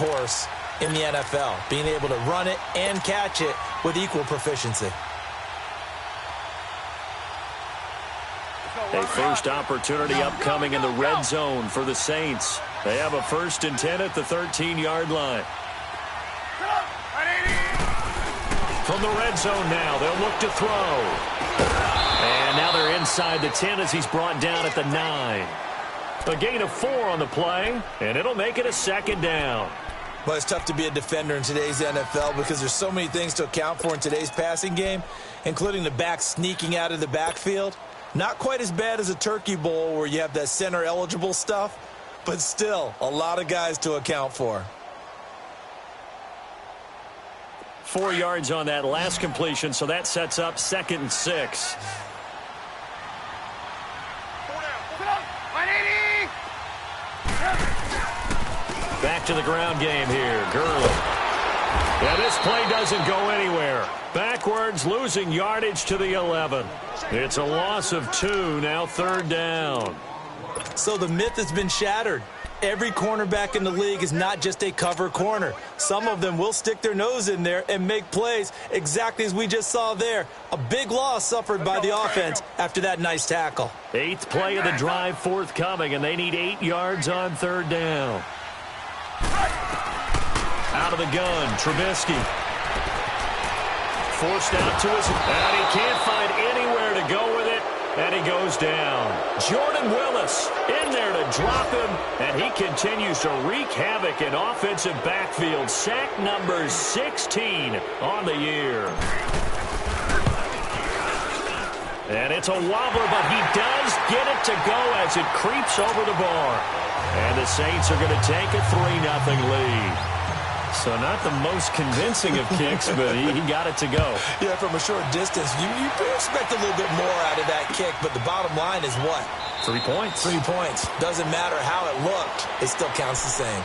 workhorse in the NFL, being able to run it and catch it with equal proficiency. A first opportunity upcoming in the red zone for the Saints. They have a 1st and 10 at the 13-yard line. From the red zone now, they'll look to throw. And now they're inside the 10 as he's brought down at the 9. A gain of 4 on the play, and it'll make it a 2nd down. But it's tough to be a defender in today's NFL because there's so many things to account for in today's passing game, including the back sneaking out of the backfield. Not quite as bad as a turkey bowl where you have that center-eligible stuff, but still a lot of guys to account for. 4 yards on that last completion, so that sets up 2nd and 6. Back to the ground game here. Gurley. Yeah, this play doesn't go anywhere. Backwards, losing yardage to the 11. It's a loss of 2, now 3rd down. So the myth has been shattered. Every cornerback in the league is not just a cover corner. Some of them will stick their nose in there and make plays exactly as we just saw there. A big loss suffered by the offense after that nice tackle. 8th play of the drive forthcoming, and they need 8 yards on 3rd down. Out of the gun, Trubisky. Forced out to his, and he can't find anywhere to go with it, and he goes down. Jordan Willis in there to drop him, and he continues to wreak havoc in offensive backfield. Sack number 16 on the year. And it's a wobbler, but he does get it to go as it creeps over the bar. And the Saints are going to take a 3-0 lead. So not the most convincing of kicks, but he got it to go. Yeah, from a short distance, you expect a little bit more out of that kick, but the bottom line is what? 3 points. 3 points. Doesn't matter how it looked. It still counts the same.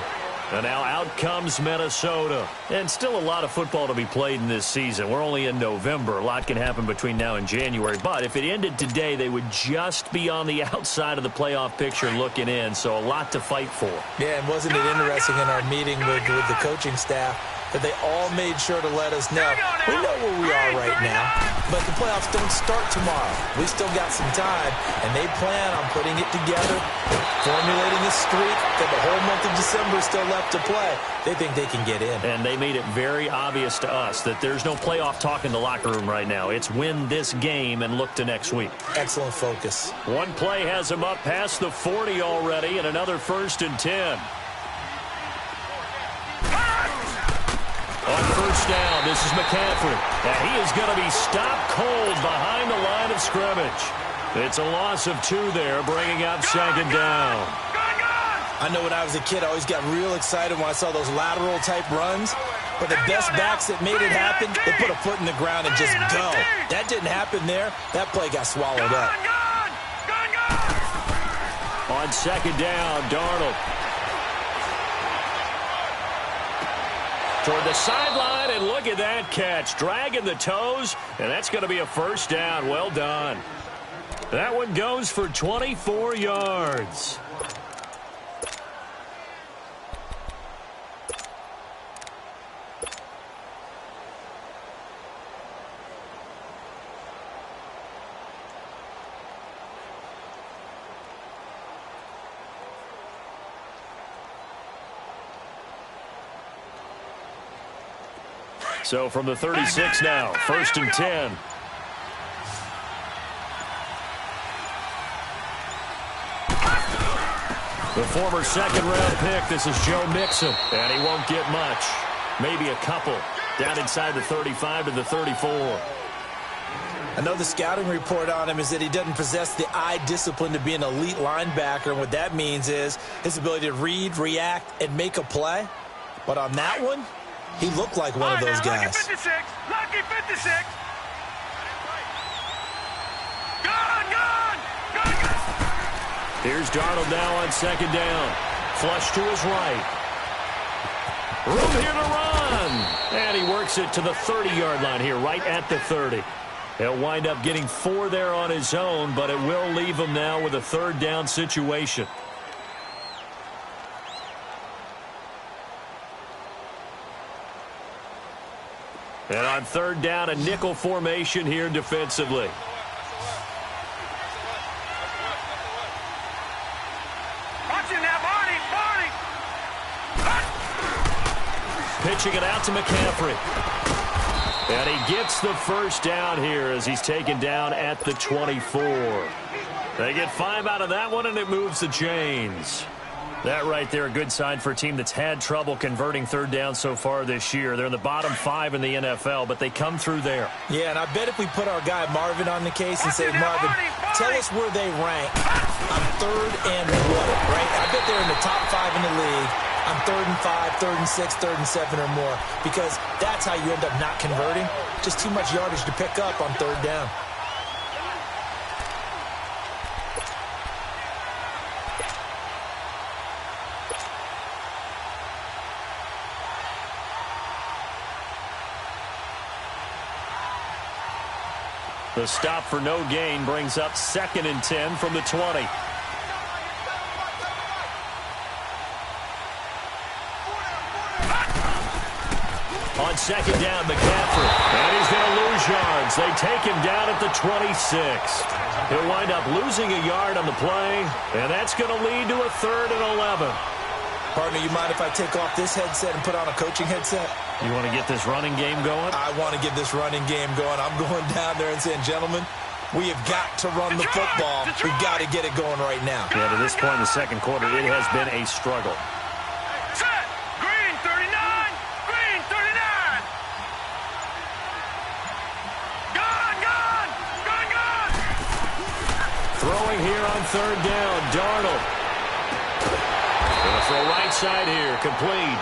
And now out comes Minnesota. And still a lot of football to be played in this season. We're only in November. A lot can happen between now and January. But if it ended today, they would just be on the outside of the playoff picture looking in. So a lot to fight for. Yeah, and wasn't it interesting in our meeting with the coaching staff that they all made sure to let us know. We know where we are right now, but the playoffs don't start tomorrow. We still got some time, and they plan on putting it together, formulating a streak that the whole month of December is still left to play. They think they can get in. And they made it very obvious to us that there's no playoff talk in the locker room right now. It's win this game and look to next week. Excellent focus. One play has them up past the 40 already, and another 1st and 10. On 1st down, this is McCaffrey. And he is going to be stopped cold behind the line of scrimmage. It's a loss of 2 there, bringing up 2nd down. I know when I was a kid, I always got real excited when I saw those lateral-type runs. But the best backs that made it happen, they put a foot in the ground and just go. That didn't happen there. That play got swallowed up. On 2nd down, Darnold. Toward the sideline, and look at that catch. Dragging the toes, and that's going to be a 1st down. Well done. That one goes for 24 yards. So from the 36 now, 1st and 10. The former 2nd-round pick, this is Joe Mixon, and he won't get much. Maybe a couple. Down inside the 35 to the 34. I know the scouting report on him is that he doesn't possess the eye discipline to be an elite linebacker, and what that means is his ability to read, react, and make a play. But on that one, he looked like one of those guys. Lucky 56. Lucky 56. Gone. Here's Darnold now on 2nd down. Flush to his right. Room here to run. And he works it to the 30-yard line here, right at the 30. He'll wind up getting 4 there on his own, but it will leave him now with a 3rd down situation. And on third down, a nickel formation here defensively. Watch him now, Barney! Pitching it out to McCaffrey. And he gets the first down here as he's taken down at the 24. They get 5 out of that one, and it moves the chains. That right there, a good sign for a team that's had trouble converting third down so far this year. They're in the bottom 5 in the NFL, but they come through there. Yeah, and I bet if we put our guy Marvin on the case and say, Marvin, tell us where they rank on third and what, right? I bet they're in the top 5 in the league on 3rd and 5, 3rd and 6, 3rd and 7 or more, because that's how you end up not converting. Just too much yardage to pick up on third down. The stop for no gain brings up 2nd and 10 from the 20. On 2nd down, McCaffrey. And he's going to lose yards. They take him down at the 26. He'll wind up losing a yard on the play, and that's going to lead to a 3rd and 11. Partner, you mind if I take off this headset and put on a coaching headset? You want to get this running game going? I want to get this running game going. I'm going down there and saying, gentlemen, we have got to run the football. We've got to get it going right now. Yeah, to this point in the second quarter, it has been a struggle. Set! Green 39! Green 39! Gone! Throwing here on 3rd down, Darnold. Gonna throw right side here, complete.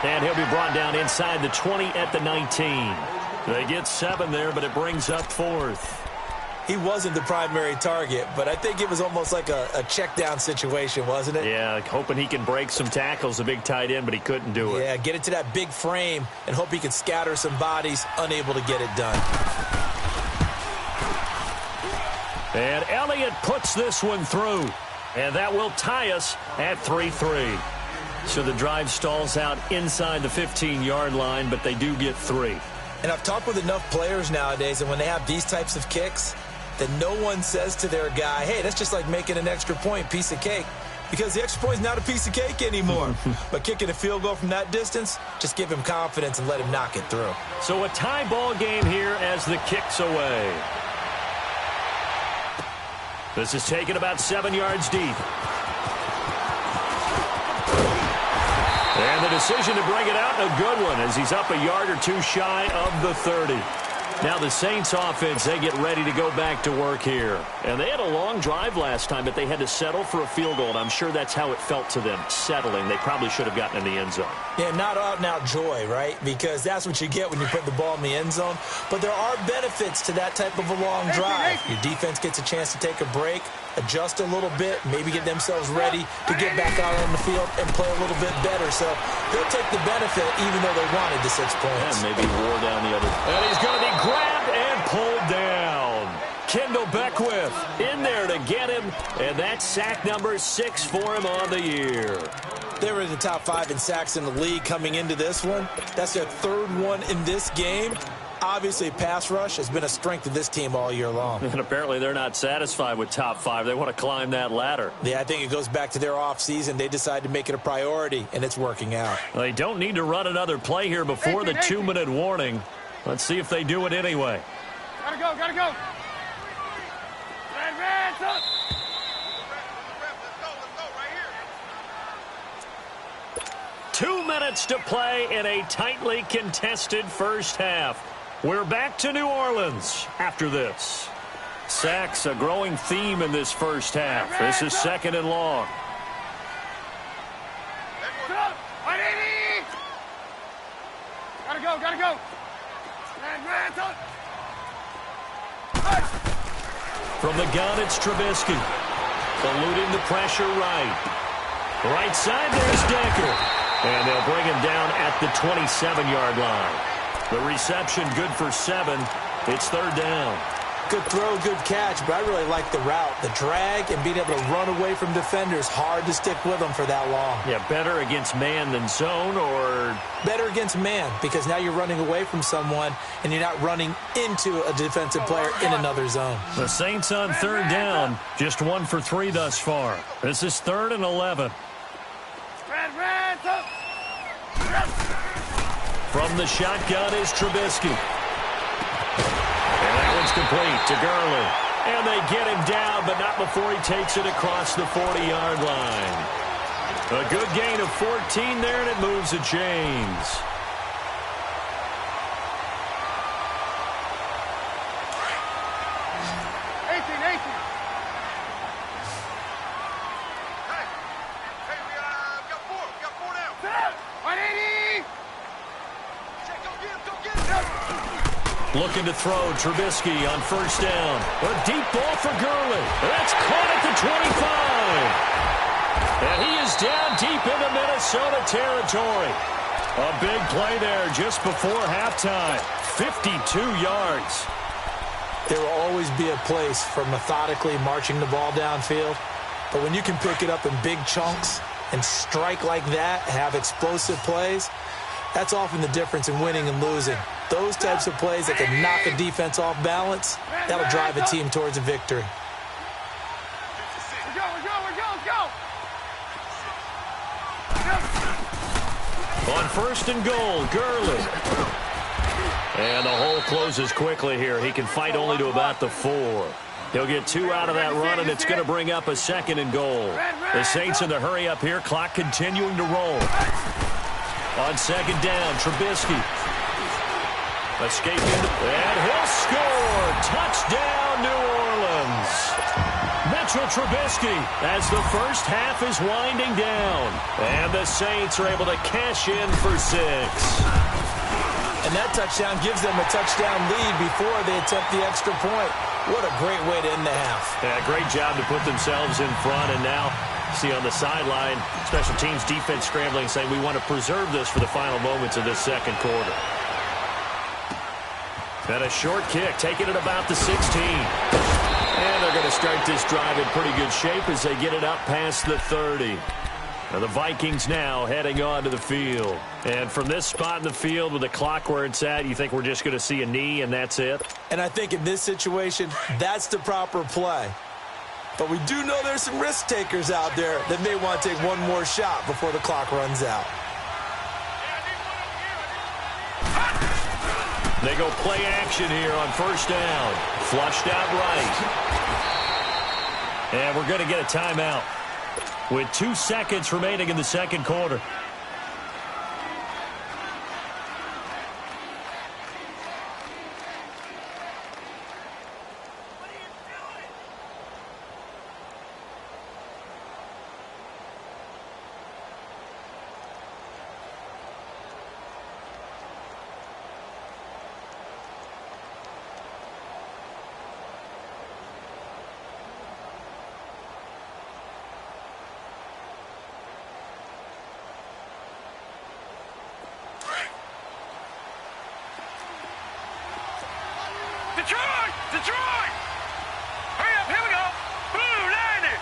And he'll be brought down inside the 20 at the 19. They get 7 there, but it brings up 4th. He wasn't the primary target, but I think it was almost like a check down situation, wasn't it? Yeah, hoping he can break some tackles, a big tight end, but he couldn't do it. Yeah, get it to that big frame and hope he can scatter some bodies, unable to get it done. And Elliott puts this one through. And that will tie us at 3-3. So the drive stalls out inside the 15-yard line, but they do get 3. And I've talked with enough players nowadays, and when they have these types of kicks, that no one says to their guy, hey, that's just like making an extra point, piece of cake. Because the extra point is not a piece of cake anymore. But kicking a field goal from that distance, just give him confidence and let him knock it through. So a tie ball game here as the kick's away. This is taken about 7 yards deep. And the decision to bring it out, a good one, as he's up a yard or 2 shy of the 30. Now the Saints offense, they get ready to go back to work here. And they had a long drive last time, but they had to settle for a field goal. And I'm sure that's how it felt to them, settling. They probably should have gotten in the end zone. Yeah, not out and out joy, right? Because that's what you get when you put the ball in the end zone. But there are benefits to that type of a long drive. Your defense gets a chance to take a break, adjust a little bit, maybe get themselves ready to get back out on the field and play a little bit better. So they'll take the benefit even though they wanted the 6 points. And maybe wore down the other. And he's going to be grabbed and pulled down. Kendall Beckwith in there to get him, and that's sack number 6 for him on the year. They were in the top 5 in sacks in the league coming into this one. That's their 3rd one in this game. Obviously, pass rush has been a strength of this team all year long. And apparently they're not satisfied with top 5. They want to climb that ladder. Yeah, I think it goes back to their offseason. They decided to make it a priority, and it's working out. They don't need to run another play here before the 2-minute warning. Let's see if they do it anyway. Gotta go, gotta go. Advance up. 2 minutes to play in a tightly contested first half. We're back to New Orleans after this. Sacks, a growing theme in this first half. This is 2nd and long. Gotta go, gotta go. Advance up. From the gun, it's Trubisky. Eluding the pressure right. Right side, there's Decker. And they'll bring him down at the 27-yard line. The reception good for 7. It's 3rd down. Good throw, good catch, but I really like the route. The drag and being able to run away from defenders, hard to stick with them for that long. Yeah, better against man than zone, or? Better against man, because now you're running away from someone and you're not running into a defensive player in another zone. The Saints on third down, just 1 for 3 thus far. This is 3rd and 11. From the shotgun is Trubisky. And that one's complete to Gurley. And they get him down, but not before he takes it across the 40-yard line. A good gain of 14 there, and it moves the chains. Looking to throw, Trubisky on first down. A deep ball for Gurley. That's caught at the 25. And he is down deep into Minnesota territory. A big play there just before halftime. 52 yards. There will always be a place for methodically marching the ball downfield. But when you can pick it up in big chunks and strike like that, have explosive plays, that's often the difference in winning and losing. Those types of plays that can knock a defense off balance, that'll drive a team towards a victory. On first and goal, Gurley. And the hole closes quickly here. He can fight only to about the 4. He'll get 2 out of that run, and it's going to bring up a 2nd and goal. The Saints in the hurry up here, clock continuing to roll. On 2nd down, Trubisky. Escape into, and he'll score! Touchdown, New Orleans! Mitchell Trubisky as the first half is winding down. And the Saints are able to cash in for 6. And that touchdown gives them a touchdown lead before they attempt the extra point. What a great way to end the half. Yeah, great job to put themselves in front, and now see on the sideline, special teams defense scrambling, saying we want to preserve this for the final moments of this second quarter. And a short kick, taking it about the 16. And they're going to start this drive in pretty good shape as they get it up past the 30. And the Vikings now heading on to the field. And from this spot in the field with the clock where it's at, you think we're just going to see a knee and that's it? And I think in this situation, that's the proper play. But we do know there's some risk takers out there that may want to take one more shot before the clock runs out. They go play action here on first down. Flushed out right. And we're going to get a timeout with 2 seconds remaining in the second quarter. Detroit! Detroit! Hurry up, here we go! Blue landed!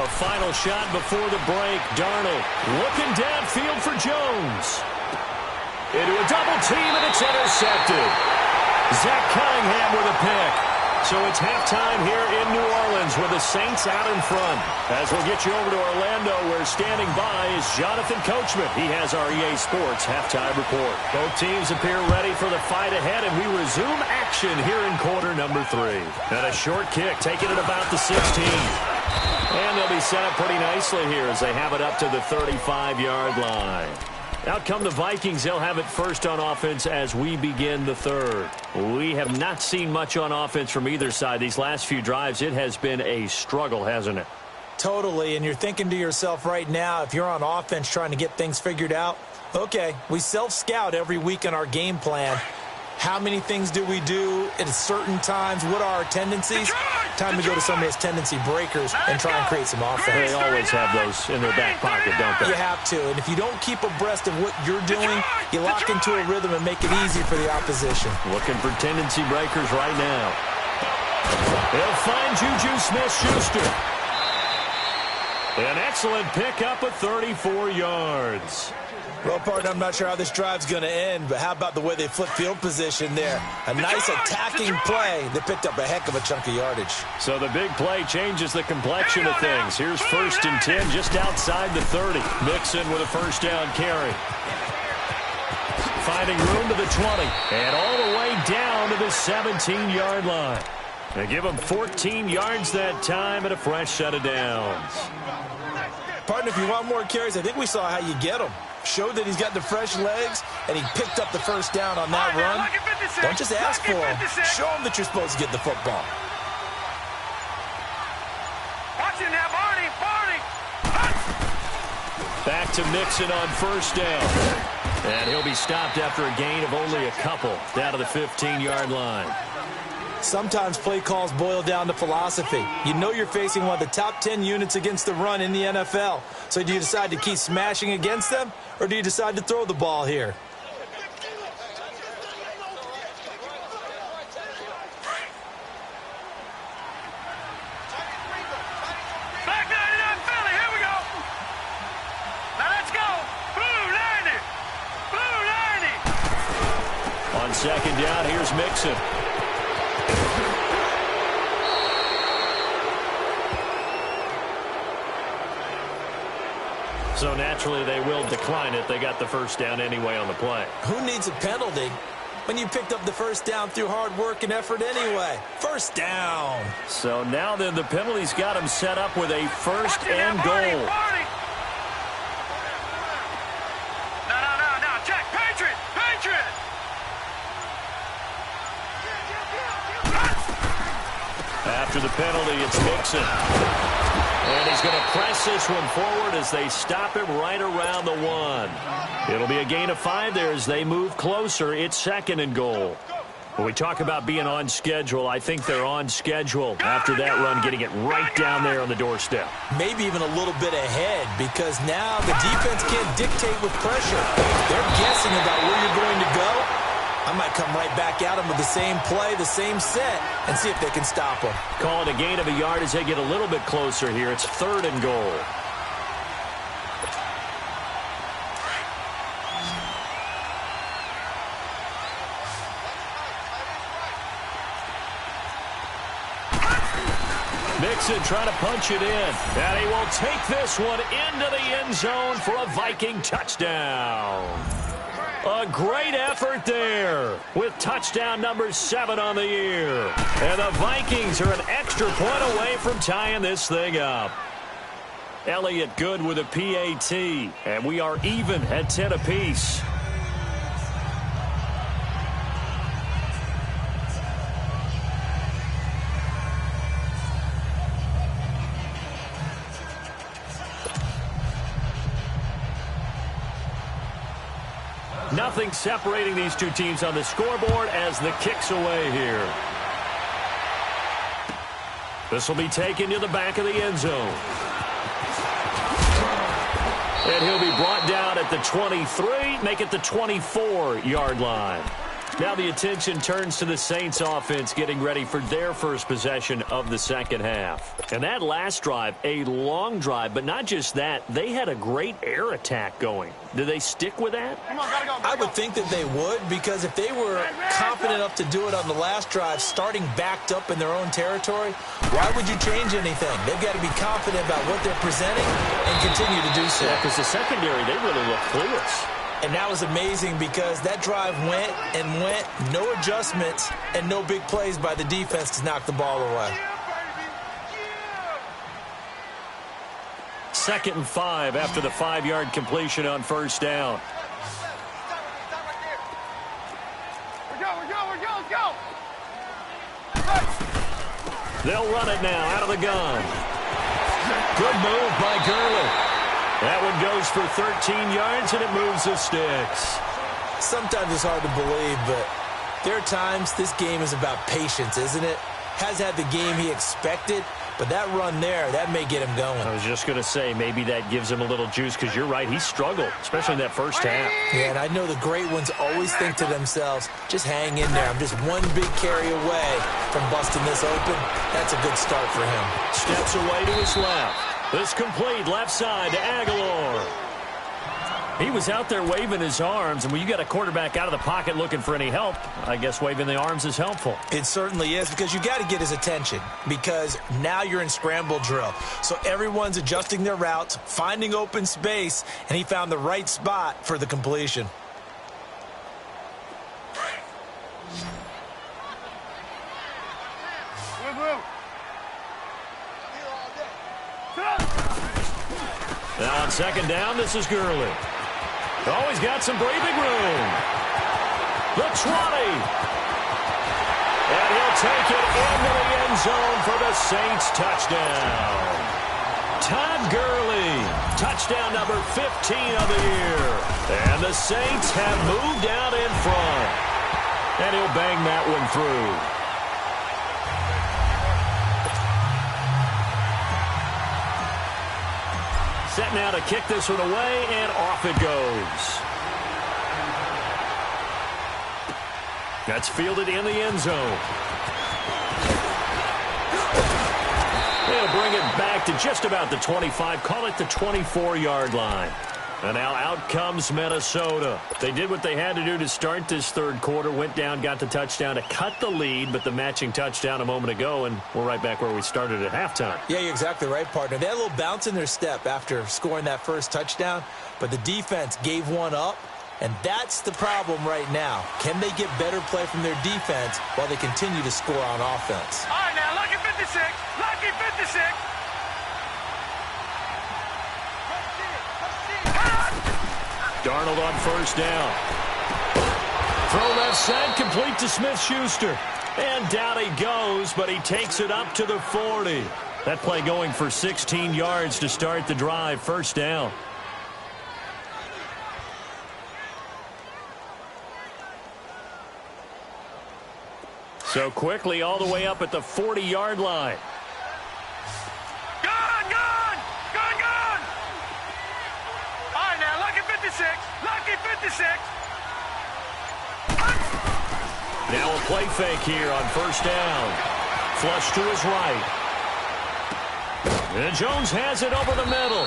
A final shot before the break. Darnold looking downfield for Jones. Into a double team, and it's intercepted. Zach Cunningham with a pick. So it's halftime here in New Orleans with the Saints out in front. As we'll get you over to Orlando, where standing by is Jonathan Coachman. He has our EA Sports halftime report. Both teams appear ready for the fight ahead, and we resume action here in quarter number 3. And a short kick, taking it about the 16. And they'll be set up pretty nicely here as they have it up to the 35-yard line. Out come the Vikings. They'll have it first on offense as we begin the third. We have not seen much on offense from either side. These last few drives, it has been a struggle, hasn't it? Totally, and you're thinking to yourself right now, if you're on offense trying to get things figured out, okay, we self-scout every week in our game plan. How many things do we do at certain times? What are our tendencies? Time to go to some of those tendency breakers and try and create some offense. They always have those in their back pocket, don't they? You have to, and if you don't keep abreast of what you're doing, you lock into a rhythm and make it easy for the opposition. Looking for tendency breakers right now. They'll find Juju Smith-Schuster. An excellent pickup of 34 yards. Well, partner, I'm not sure how this drive's going to end, but how about the way they flip field position there? A nice attacking play. They picked up a heck of a chunk of yardage. So the big play changes the complexion of things. Here's 1st and 10 just outside the 30. Mixon with a first down carry. Finding room to the 20. And all the way down to the 17-yard line. They give him 14 yards that time and a fresh set of downs. Partner, if you want more carries, I think we saw how you get them. Showed that he's got the fresh legs, and he picked up the first down on that run. Don't just ask for him. Show him that you're supposed to get the football. Watch him now, Barney. Back to Mixon on first down. And he'll be stopped after a gain of only a couple down to the 15-yard line. Sometimes play calls boil down to philosophy. You know you're facing one of the top 10 units against the run in the NFL. So do you decide to keep smashing against them, or do you decide to throw the ball here? Back 99 Philly, here we go. Now let's go. Blue 90. Blue 90. On second down, here's Mixon. So naturally they will decline it. They got the first down anyway on the play. Who needs a penalty when you picked up the first down through hard work and effort anyway? First down. So now then the penalty's got him set up with a first and goal. No. Check. Patriot. After the penalty, it's Mixon. And he's going to press this one forward as they stop him right around the 1. It'll be a gain of 5 there as they move closer. It's 2nd and goal. When we talk about being on schedule, I think they're on schedule after that run, getting it right down there on the doorstep. Maybe even a little bit ahead, because now the defense can't dictate with pressure. They're guessing about where you're going to go. I might come right back at them with the same play, the same set, and see if they can stop them. Call it a gain of a yard as they get a little bit closer here. It's 3rd and goal. Mixon trying to punch it in. And he will take this one into the end zone for a Viking touchdown. A great effort there with touchdown number 7 on the year. And the Vikings are an extra point away from tying this thing up. Elliott good with a PAT. And we are even at 10 apiece. Nothing separating these two teams on the scoreboard as the kick's away here. This will be taken to the back of the end zone. And he'll be brought down at the 23, make it the 24-yard line. Now the attention turns to the Saints offense getting ready for their first possession of the second half. And that last drive, a long drive, but not just that, they had a great air attack going. Do they stick with that? I would think that they would, because if they were confident enough to do it on the last drive, starting backed up in their own territory, why would you change anything? They've got to be confident about what they're presenting and continue to do so. Yeah, because the secondary, they really look clueless. And that was amazing because that drive went and went, no adjustments and no big plays by the defense to knock the ball away. 2nd and 5 after the 5-yard completion on first down. We're go. They'll run it now out of the gun. Good move by Gurley. That one goes for 13 yards, and it moves the sticks. Sometimes it's hard to believe, but there are times this game is about patience, isn't it? has had the game he expected, but that run there, that may get him going. I was just going to say, maybe that gives him a little juice, because you're right, he struggled, especially in that first half. Yeah, and I know the great ones always think to themselves, just hang in there. I'm just one big carry away from busting this open. That's a good start for him. Steps away to his left. This complete left side to Aguilar. He was out there waving his arms, and when you got a quarterback out of the pocket looking for any help, I guess waving the arms is helpful. It certainly is, because you got to get his attention, because now you're in scramble drill. So everyone's adjusting their routes, finding open space, and he found the right spot for the completion. Now on second down, this is Gurley. Oh, he's got some breathing room. The 20. And he'll take it into the end zone for the Saints touchdown. Todd Gurley, touchdown number 15 of the year. And the Saints have moved out in front. And he'll bang that one through. Set now to kick this one away, and off it goes. That's fielded in the end zone. They'll bring it back to just about the 25, call it the 24-yard line. And now out comes Minnesota. They did what they had to do to start this third quarter, went down, got the touchdown to cut the lead, but the matching touchdown a moment ago, and we're right back where we started at halftime. Yeah, you're exactly right, partner. They had a little bounce in their step after scoring that first touchdown, but the defense gave one up, and that's the problem right now. Can they get better play from their defense while they continue to score on offense? All right, now, lucky 56. Lucky 56. Darnold on first down. Throw left side, complete to Smith-Schuster. And down he goes, but he takes it up to the 40. That play going for 16 yards to start the drive. First down. So quickly all the way up at the 40-yard line. Lucky 56. Now a play fake here on first down. Flush to his right. And Jones has it over the middle.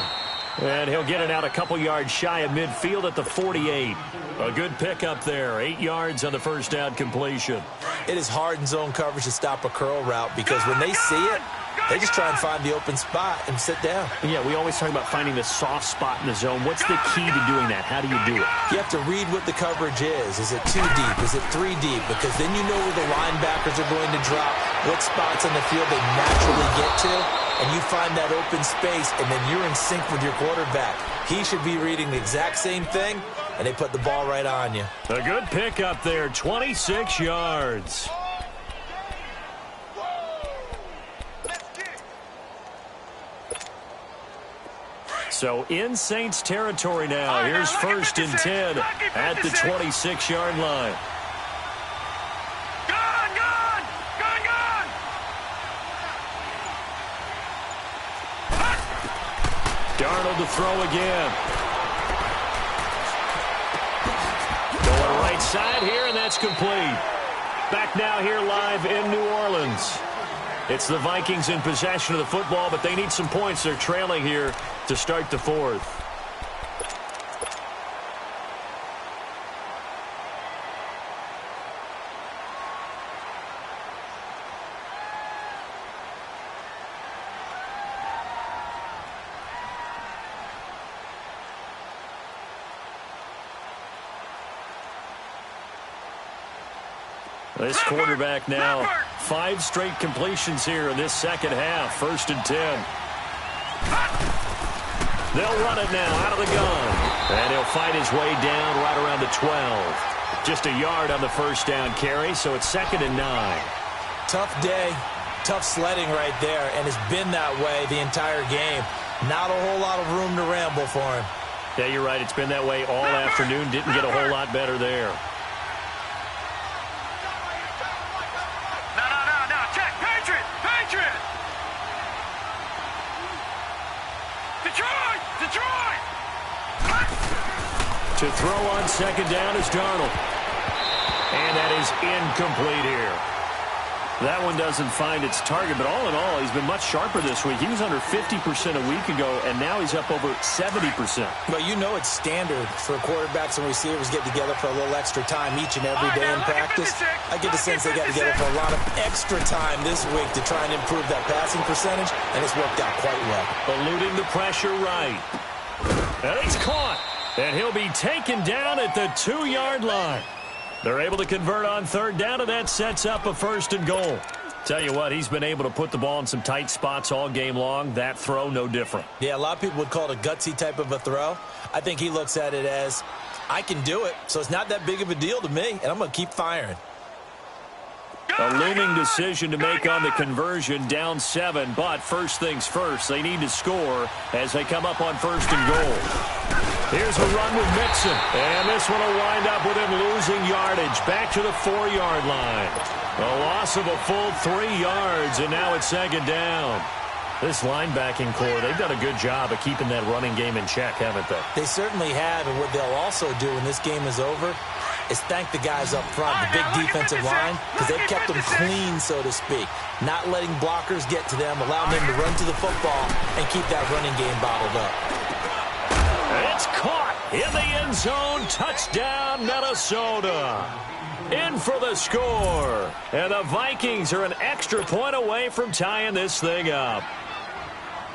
And he'll get it out a couple yards shy of midfield at the 48. A good pickup there. 8 yards on the first down completion. It is hard in zone coverage to stop a curl route, because when they see it, they just try and find the open spot and sit down. Yeah, we always talk about finding the soft spot in the zone. What's the key to doing that? How do you do it? You have to read what the coverage is. Is it 2 deep? Is it 3 deep? Because then you know where the linebackers are going to drop, what spots on the field they naturally get to, and you find that open space, and then you're in sync with your quarterback. He should be reading the exact same thing, and they put the ball right on you. A good pickup there, 26 yards. So in Saints territory now. Here's first and 10 at the 26-yard line. Darnold to throw again. Going right side here, and that's complete. Back now here live in New Orleans. It's the Vikings in possession of the football, but they need some points. They're trailing here to start the fourth. This quarterback now, 5 straight completions here in this second half. First and 10. They'll run it now out of the gun. And he'll fight his way down right around the 12. Just a yard on the first down carry, so it's second and 9. Tough day, tough sledding right there, and it's been that way the entire game. Not a whole lot of room to ramble for him. Yeah, you're right. It's been that way all afternoon. Didn't get a whole lot better there. Check. To throw on second down is Darnold. And that is incomplete here. That one doesn't find its target, but all in all, he's been much sharper this week. He was under 50% a week ago, and now he's up over 70%. Well, you know it's standard for quarterbacks and receivers get together for a little extra time each and every day in practice. I get the sense they got together for a lot of extra time this week to try and improve that passing percentage, and it's worked out quite well. Eluding the pressure right. And he's caught, and he'll be taken down at the 2-yard line. They're able to convert on third down, and that sets up a 1st and goal. Tell you what, he's been able to put the ball in some tight spots all game long. That throw, no different. Yeah, a lot of people would call it a gutsy type of a throw. I think he looks at it as, I can do it, so it's not that big of a deal to me, and I'm going to keep firing. A looming decision to make on the conversion, down 7, but first things first, they need to score as they come up on 1st and goal. Here's a run with Mixon, and this one will wind up with him losing yardage back to the 4-yard line. A loss of a full 3 yards, and now it's second down. This linebacking core, they've done a good job of keeping that running game in check, haven't they? They certainly have, and what they'll also do when this game is over is thank the guys up front, the big defensive line, because they've kept them clean, so to speak. Not letting blockers get to them, allowing them to run to the football and keep that running game bottled up. It's caught in the end zone. Touchdown, Minnesota. In for the score. And the Vikings are an extra point away from tying this thing up.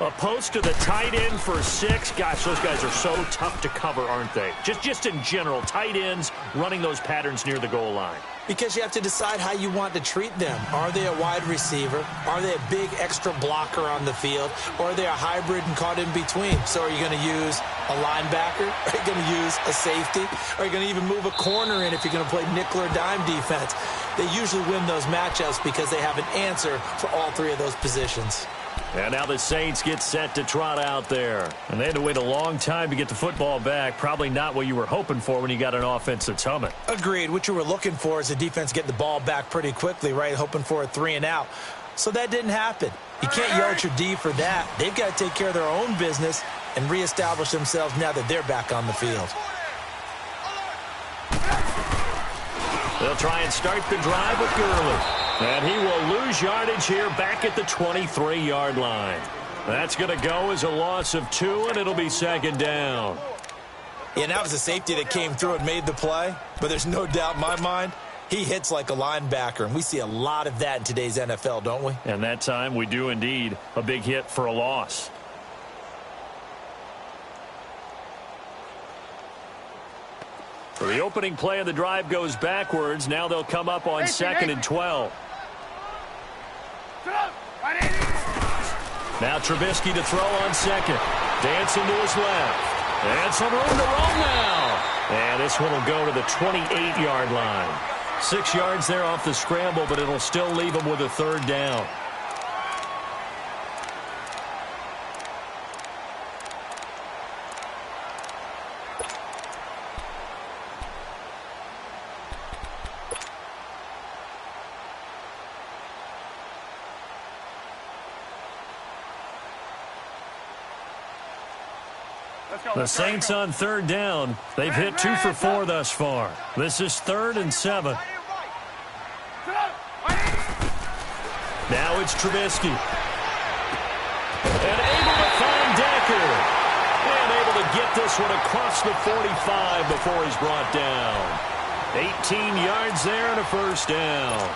A post to the tight end for 6. Gosh, those guys are so tough to cover, aren't they? Just in general, tight ends running those patterns near the goal line. Because you have to decide how you want to treat them. Are they a wide receiver? Are they a big extra blocker on the field? Or are they a hybrid and caught in between? So are you going to use a linebacker? Are you going to use a safety? Are you going to even move a corner in if you're going to play nickel or dime defense? They usually win those matchups because they have an answer for all 3 of those positions. And now the Saints get set to trot out there. And they had to wait a long time to get the football back. Probably not what you were hoping for when you got an offense that's humming. Agreed. What you were looking for is the defense getting the ball back pretty quickly, right? Hoping for a 3 and out. So that didn't happen. You can't yell at your D for that. They've got to take care of their own business and reestablish themselves now that they're back on the field. They'll try and start the drive with Gurley. And he will lose yardage here back at the 23-yard line. That's going to go as a loss of 2, and it'll be second down. Yeah, that was a safety that came through and made the play. But there's no doubt in my mind, he hits like a linebacker. And we see a lot of that in today's NFL, don't we? And that time we do indeed. A big hit for a loss. So the opening play of the drive goes backwards. Now they'll come up on 2nd and 12. Now Trubisky to throw on 2nd. Dancing to his left. And some room to roll now. And this one will go to the 28-yard line. 6 yards there off the scramble, but it'll still leave him with a 3rd down. The Saints on 3rd down. They've hit 2 for 4 thus far. This is 3rd and 7. Now it's Trubisky. And able to find Decker. And able to get this one across the 45 before he's brought down. 18 yards there and a 1st down.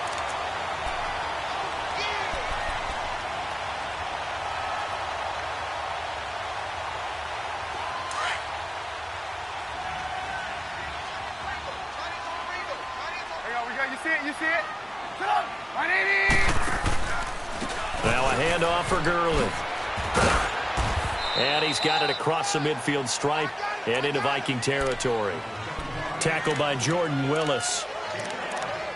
You see it? Now a handoff for Gurley. And he's got it across the midfield stripe and into Viking territory. Tackled by Jordan Willis.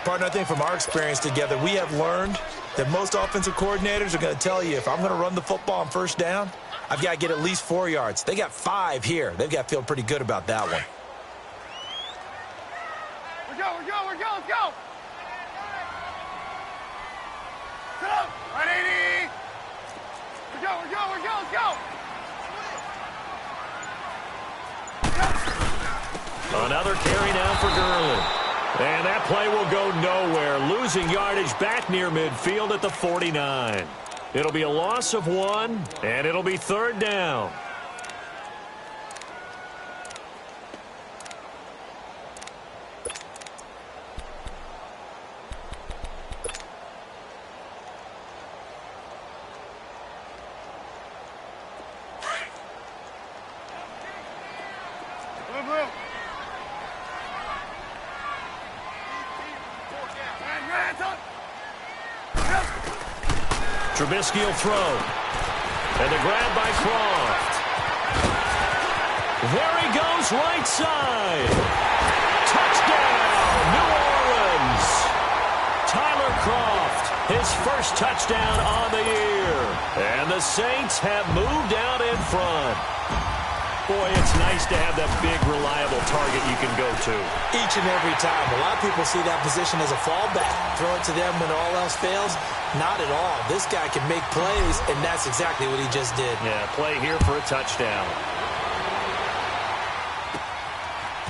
Partner, I think from our experience together, we have learned that most offensive coordinators are going to tell you, if I'm going to run the football on 1st down, I've got to get at least 4 yards. They got 5 here. They've got to feel pretty good about that one. We're go, let's go! Sit up! 180! We're go, let's go! Another carry now for Gurley. And that play will go nowhere, losing yardage back near midfield at the 49. It'll be a loss of 1, and it'll be 3rd down. Trubisky will throw. And the grab by Croft. There he goes, right side. Touchdown, New Orleans. Tyler Croft, his first touchdown on the year. And the Saints have moved out in front. Boy, it's nice to have that big, reliable target you can go to. Each and every time. A lot of people see that position as a fallback. Throw it to them when all else fails. Not at all. This guy can make plays, and that's exactly what he just did. Yeah, play here for a touchdown.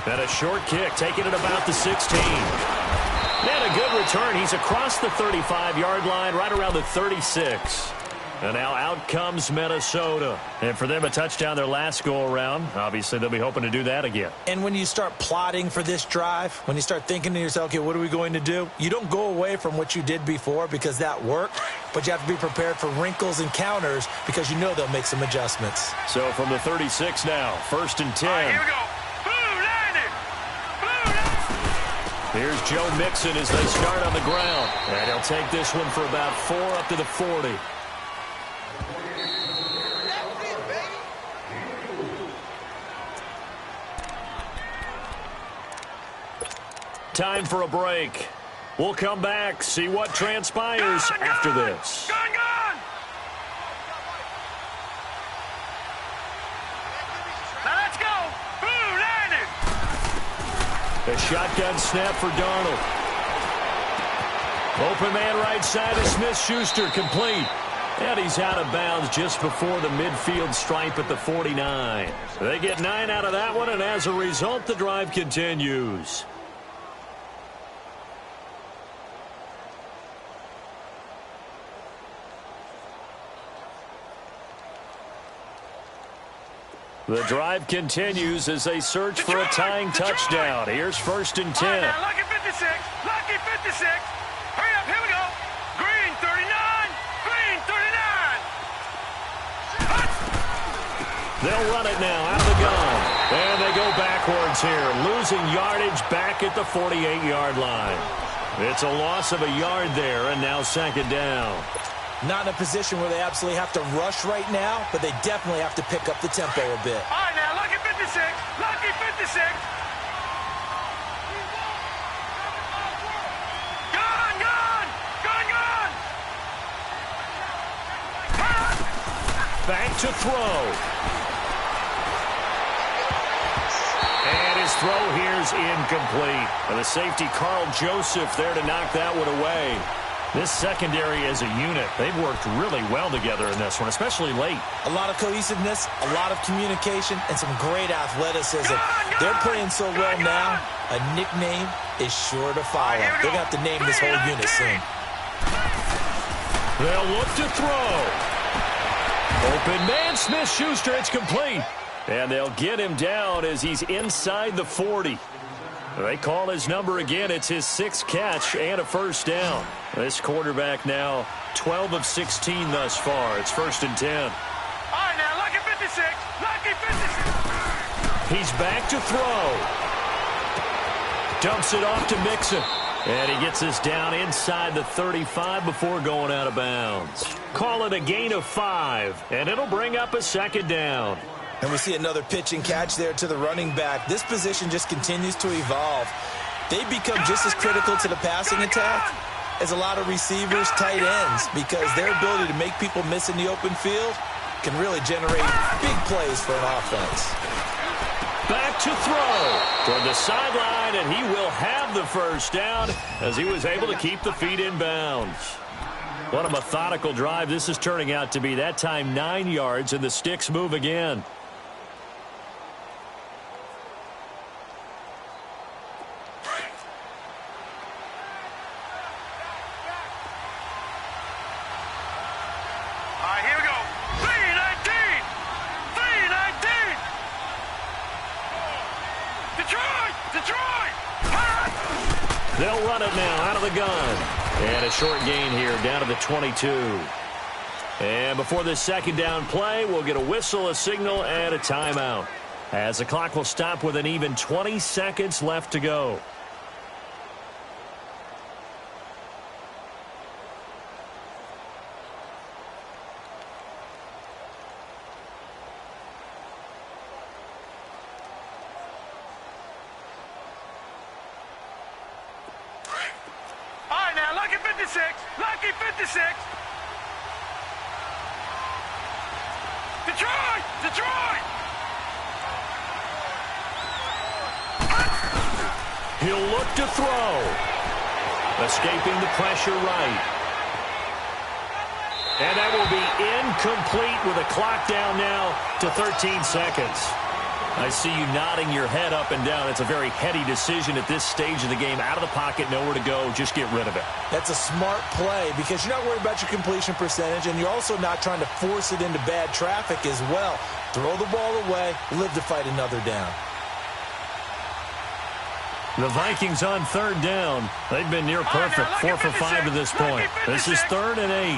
And a short kick, taking it about the 16. And a good return. He's across the 35-yard line, right around the 36. And now out comes Minnesota. And for them, a touchdown their last go-around. Obviously, they'll be hoping to do that again. And when you start plotting for this drive, when you start thinking to yourself, okay, what are we going to do? You don't go away from what you did before because that worked, but you have to be prepared for wrinkles and counters because you know they'll make some adjustments. So from the 36 now, 1st and 10. All right, here we go. Blue line it. Blue line. Here's Joe Mixon as they start on the ground. And he'll take this one for about 4 up to the 40. Time for a break. We'll come back, see what transpires after this. Gone. Now let's go. Blue line it. A shotgun snap for Darnold. Open man right side of Smith-Schuster, complete. And he's out of bounds just before the midfield stripe at the 49. They get 9 out of that one, and as a result, the drive continues. The drive continues as they search for a tying touchdown. Here's 1st and 10. All right, now, lucky 56. Lucky 56. Hurry up, here we go. Green 39. Green 39. They'll run it now out of the gun. And they go backwards here, losing yardage back at the 48-yard line. It's a loss of a yard there, and now 2nd down. Not in a position where they absolutely have to rush right now, but they definitely have to pick up the tempo a bit. All right, now, lucky 56. Lucky 56. Gone. Back to throw. And his throw here's incomplete. And the safety, Carl Joseph, there to knock that one away. This secondary as a unit, they've worked really well together in this one, especially late. A lot of cohesiveness, a lot of communication, and some great athleticism. They're playing so well now, a nickname is sure to follow. They're going to have to name this whole unit soon. They'll look to throw. Open man, Smith-Schuster, it's complete. And they'll get him down as he's inside the 40. They call his number again. It's his 6th catch and a 1st down. This quarterback now 12 of 16 thus far. It's 1st and 10. All right, now, lucky 56. Lucky 56. He's back to throw. Dumps it off to Mixon. And he gets this down inside the 35 before going out of bounds. Call it a gain of 5, and it'll bring up a 2nd down. And we see another pitch and catch there to the running back. This position just continues to evolve. They become just as critical to the passing attack as a lot of receivers, tight ends, because their ability to make people miss in the open field can really generate big plays for an offense. Back to throw toward the sideline, and he will have the 1st down as he was able to keep the feet in bounds. What a methodical drive this is turning out to be. That time 9 yards, and the sticks move again. They'll run it now out of the gun. And a short gain here down to the 22. And before this second down play, we'll get a whistle, a signal, and a timeout, as the clock will stop with an even 20 seconds left to go. Lucky 56! Lucky 56! Detroit! Detroit! He'll look to throw. Escaping the pressure right. And that will be incomplete with a clock down now to 13 seconds. I see you nodding your head up and down. It's a very heady decision at this stage of the game. Out of the pocket, nowhere to go. Just get rid of it. That's a smart play because you're not worried about your completion percentage, and you're also not trying to force it into bad traffic as well. Throw the ball away, live to fight another down. The Vikings on third down. They've been near perfect, 4 for 5 to this point. This is 3rd and 8. All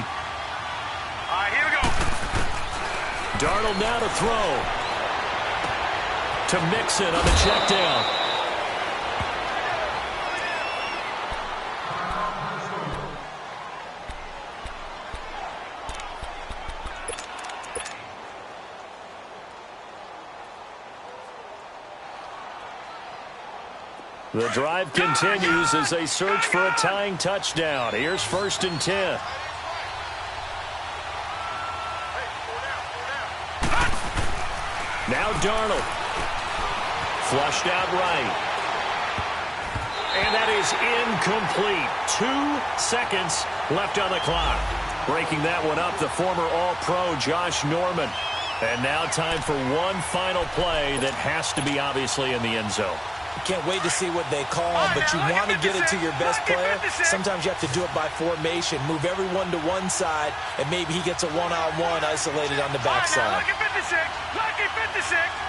right, here we go. Darnold now to throw. To Mixon on the check down. The drive continues as they search for a tying touchdown. Here's 1st and 10. Now Darnold. Flushed out right. And that is incomplete. 2 seconds left on the clock. Breaking that one up, the former All-Pro Josh Norman. And now time for one final play that has to be obviously in the end zone. Can't wait to see what they call, but you want to get it to your best player. Sometimes you have to do it by formation. Move everyone to one side, and maybe he gets a one-on-one isolated on the backside. Lucky 56! Lucky 56!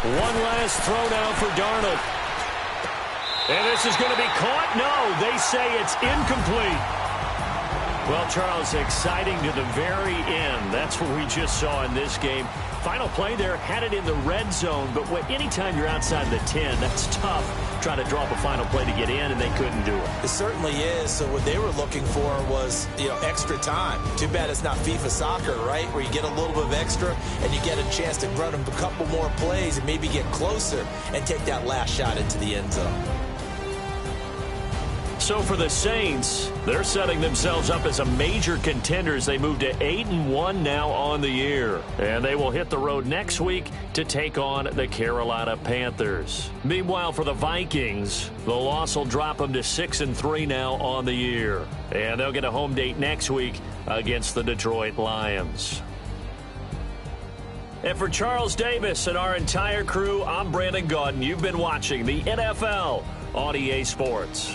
One last throw now for Darnold. And this is going to be caught. No, they say it's incomplete. Well, Charles, exciting to the very end. That's what we just saw in this game. Final play there, had it in the red zone, but anytime you're outside the 10, that's tough trying to draw up a final play to get in, and they couldn't do it. It certainly is. So what they were looking for was, extra time. Too bad it's not FIFA soccer, right, where you get a little bit of extra and you get a chance to run a couple more plays and maybe get closer and take that last shot into the end zone. So for the Saints, they're setting themselves up as a major contender as they move to 8-1 now on the year. And they will hit the road next week to take on the Carolina Panthers. Meanwhile, for the Vikings, the loss will drop them to 6-3 now on the year. And they'll get a home date next week against the Detroit Lions. And for Charles Davis and our entire crew, I'm Brandon Gaudin. You've been watching the NFL on EA Sports.